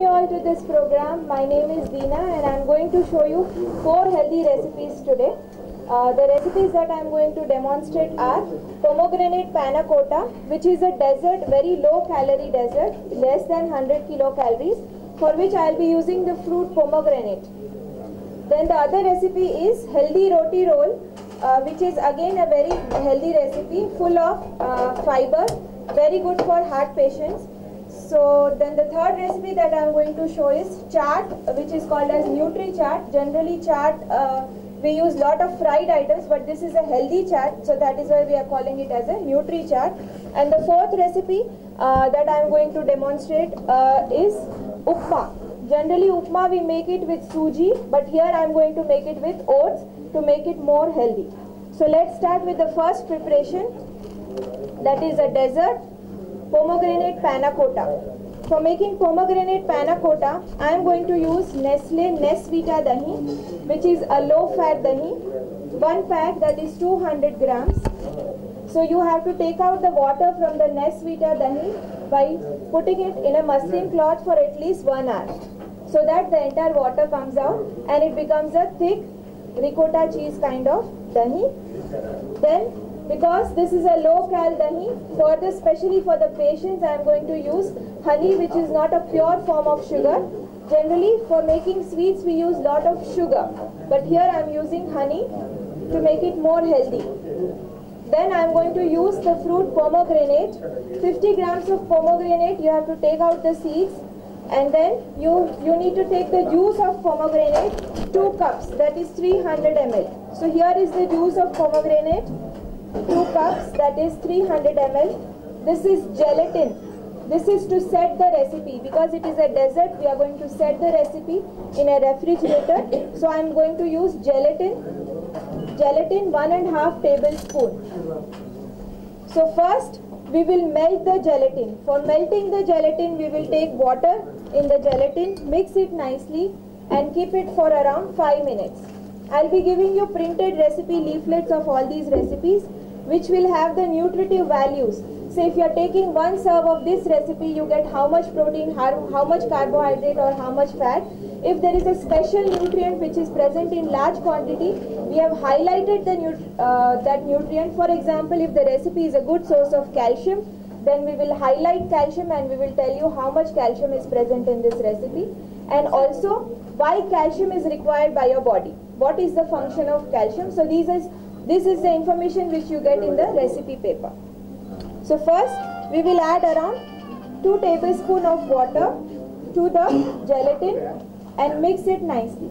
All to this program. My name is Deena and I am going to show you 4 healthy recipes today. The recipes that I am going to demonstrate are pomegranate panna cotta, which is a dessert, very low calorie dessert, less than 100 kilocalories, for which I will be using the fruit pomegranate. Then the other recipe is healthy roti roll, which is again a very healthy recipe, full of fiber, very good for heart patients. So then the third recipe that I am going to show is chaat, which is called as Nutri Chaat. Generally chaat, we use lot of fried items, but this is a healthy chaat, so that is why we are calling it as a Nutri Chaat. And the fourth recipe that I am going to demonstrate is upma. Generally upma we make it with suji, but here I am going to make it with oats to make it more healthy. So let's start with the first preparation, that is a dessert, pomegranate panna cotta. For making pomegranate panna cotta, I am going to use Nestle Nesvita dahi, which is a low fat dahi, one pack, that is 200 grams. So you have to take out the water from the Nesvita dahi by putting it in a muslin cloth for at least 1 hour, so that the entire water comes out and it becomes a thick ricotta cheese kind of dahi. Then, because this is a low cal dahi, especially for the patients, I am going to use honey, which is not a pure form of sugar. Generally for making sweets we use lot of sugar, but here I am using honey to make it more healthy. Then I am going to use the fruit pomegranate. 50 grams of pomegranate, you have to take out the seeds, and then you need to take the juice of pomegranate, 2 cups, that is 300 ml. So here is the juice of pomegranate, 2 cups, that is 300 ml. This is gelatin. This is to set the recipe. Because it is a dessert, we are going to set the recipe in a refrigerator. So I am going to use gelatin. Gelatin 1.5 tablespoon. So first we will melt the gelatin. For melting the gelatin, we will take water in the gelatin, mix it nicely and keep it for around 5 minutes. I will be giving you printed recipe leaflets of all these recipes, which will have the nutritive values. So if you are taking 1 serve of this recipe, you get how much protein, how much carbohydrate or how much fat. If there is a special nutrient which is present in large quantity, we have highlighted that nutrient. For example, if the recipe is a good source of calcium, then we will highlight calcium and we will tell you how much calcium is present in this recipe. And also why calcium is required by your body. What is the function of calcium? So this is the information which you get in the recipe paper. So first we will add around 2 tablespoons of water to the gelatin and mix it nicely.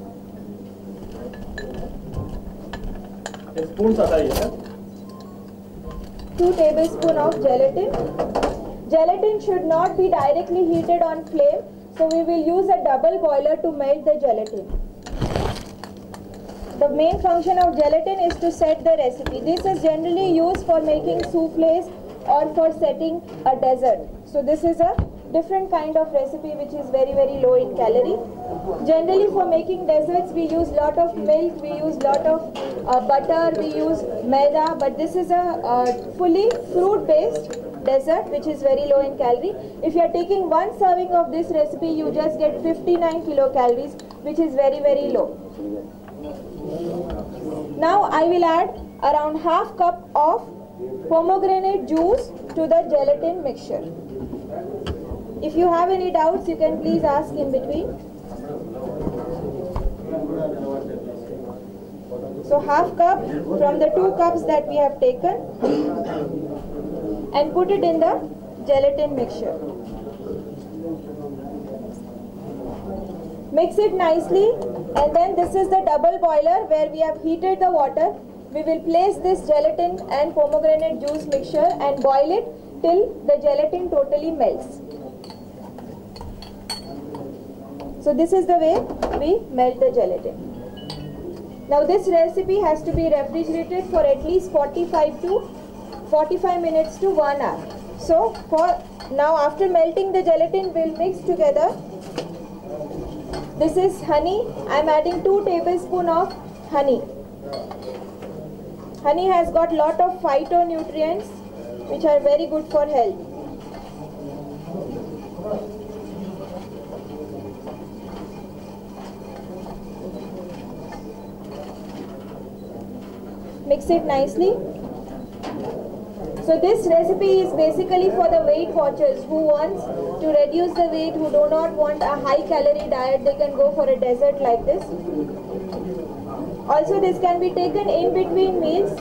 2 tablespoons of gelatin. Gelatin should not be directly heated on flame, so we will use a double boiler to melt the gelatin. The main function of gelatin is to set the recipe. This is generally used for making soufflés or for setting a dessert. So this is a different kind of recipe which is very low in calorie. Generally for making desserts we use lot of milk, we use lot of butter, we use maida, but this is a fully fruit based dessert which is very low in calorie. If you are taking 1 serving of this recipe, you just get 59 kilocalories, which is very low. Now I will add around half cup of pomegranate juice to the gelatin mixture. If you have any doubts, you can please ask in between. So half cup from the 2 cups that we have taken and put it in the gelatin mixture. Mix it nicely, and then this is the double boiler where we have heated the water. We will place this gelatin and pomegranate juice mixture and boil it till the gelatin totally melts. So this is the way we melt the gelatin. Now this recipe has to be refrigerated for at least 45 minutes to 1 hour. So now after melting the gelatin, we'll mix together. This is honey. I am adding 2 tablespoons of honey. Honey has got lot of phytonutrients which are very good for health. Mix it nicely. So this recipe is basically for the Weight Watchers who wants to reduce the weight, who do not want a high calorie diet. They can go for a dessert like this. Also this can be taken in between meals.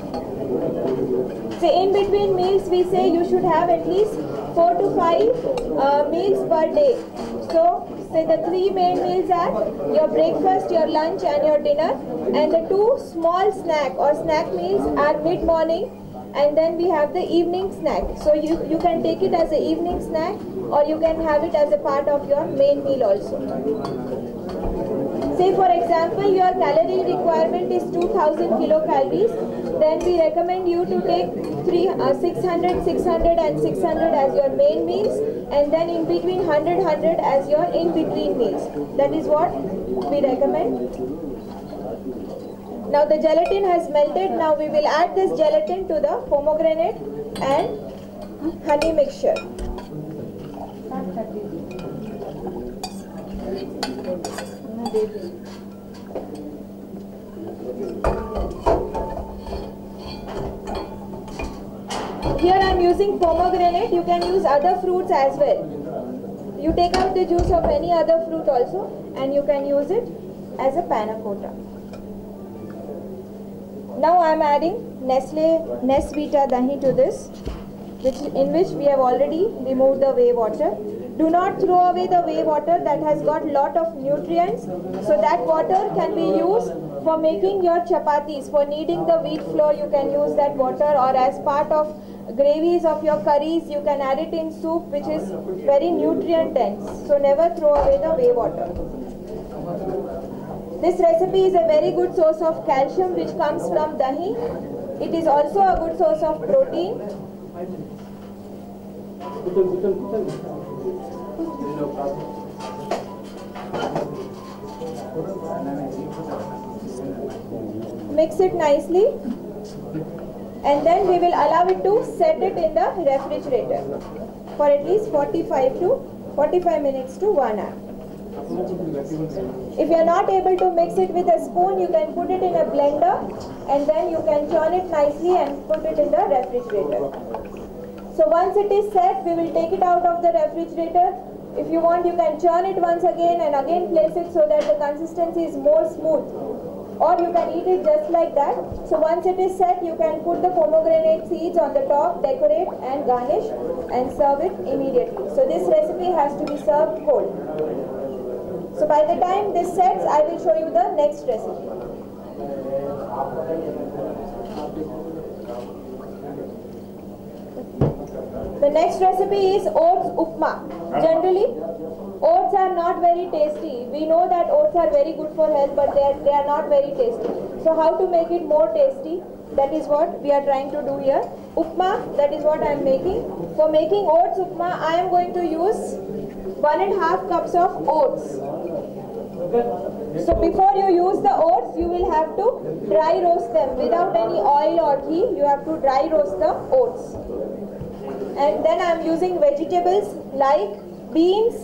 So in between meals we say you should have at least 4 to 5 meals per day. So say the 3 main meals are your breakfast, your lunch and your dinner, and the 2 small snack or snack meals are mid-morning, and then we have the evening snack. So you can take it as an evening snack, or you can have it as a part of your main meal also. Say for example your calorie requirement is 2000 kilocalories, then we recommend you to take 600, 600 and 600 as your main meals, and then in between 100 as your in between meals. That is what we recommend. Now the gelatin has melted. Now we will add this gelatin to the pomegranate and honey mixture. Here I am using pomegranate. You can use other fruits as well. You take out the juice of any other fruit also, and you can use it as a panna cotta. Now I am adding Nesvita Dahi to this, in which we have already removed the whey water. Do not throw away the whey water, that has got lot of nutrients. So that water can be used for making your chapatis. For kneading the wheat flour, you can use that water, or as part of gravies of your curries, you can add it in soup, which is very nutrient dense. So never throw away the whey water. This recipe is a very good source of calcium which comes from dahi. It is also a good source of protein. Mix it nicely, and then we will allow it to set it in the refrigerator for at least 45 minutes to 1 hour. If you are not able to mix it with a spoon, you can put it in a blender, and then you can churn it nicely and put it in the refrigerator. So once it is set, we will take it out of the refrigerator. If you want, you can churn it once again and again place it so that the consistency is more smooth. Or you can eat it just like that. So once it is set, you can put the pomegranate seeds on the top, decorate and garnish, and serve it immediately. So this recipe has to be served cold. So by the time this sets, I will show you the next recipe. The next recipe is oats upma. Generally, oats are not very tasty. We know that oats are very good for health, but they are not very tasty. So how to make it more tasty? That is what we are trying to do here. Upma, that is what I am making. For making oats upma, I am going to use 1.5 cups of oats. So before you use the oats, you will have to dry roast them without any oil or ghee. You have to dry roast the oats. And then I am using vegetables like beans,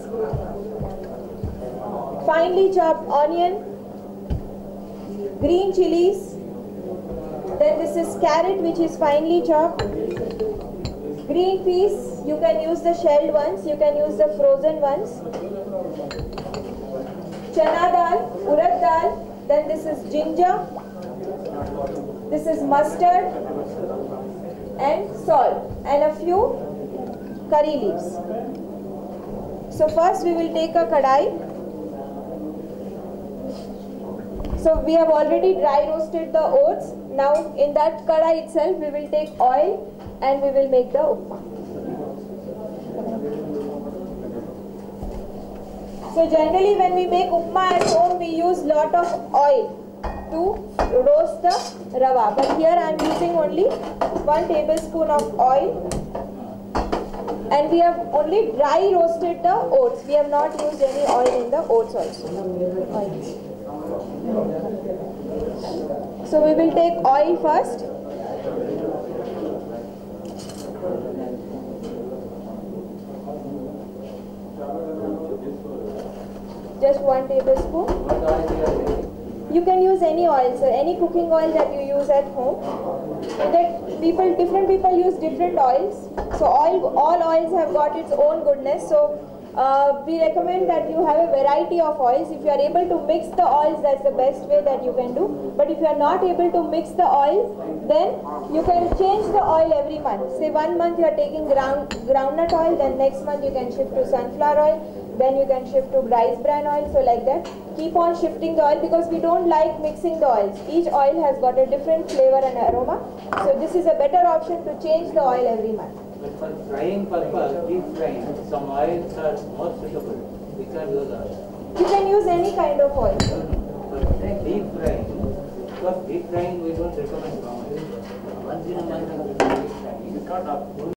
finely chopped onion, green chilies. Then this is carrot, which is finely chopped. Green peas, you can use the shelled ones, you can use the frozen ones. Chana dal, urad dal, then this is ginger, this is mustard and salt, and a few curry leaves. So first we will take a kadai. So we have already dry roasted the oats. Now in that kadai itself we will take oil and we will make the upma. So generally when we make upma at home, we use lot of oil to roast the rava. But here I am using only 1 tablespoon of oil. And we have only dry roasted the oats. We have not used any oil in the oats also. So we will take oil first. Just 1 tablespoon. You can use any oil, so any cooking oil that you use at home. Different people use different oils. So all oils have got its own goodness. So we recommend that you have a variety of oils. If you are able to mix the oils, that's the best way that you can do. But if you are not able to mix the oil, then you can change the oil every month. Say 1 month you are taking groundnut oil, then next month you can shift to sunflower oil, then you can shift to rice bran oil. So like that, keep on shifting the oil, because we don't like mixing the oils. Each oil has got a different flavor and aroma. So this is a better option to change the oil every month. But for frying purpose, deep frying, some oils are more suitable. Which are those oils? You can use any kind of oil. For deep frying, because deep frying we don't recommend. Once in a month, deep frying.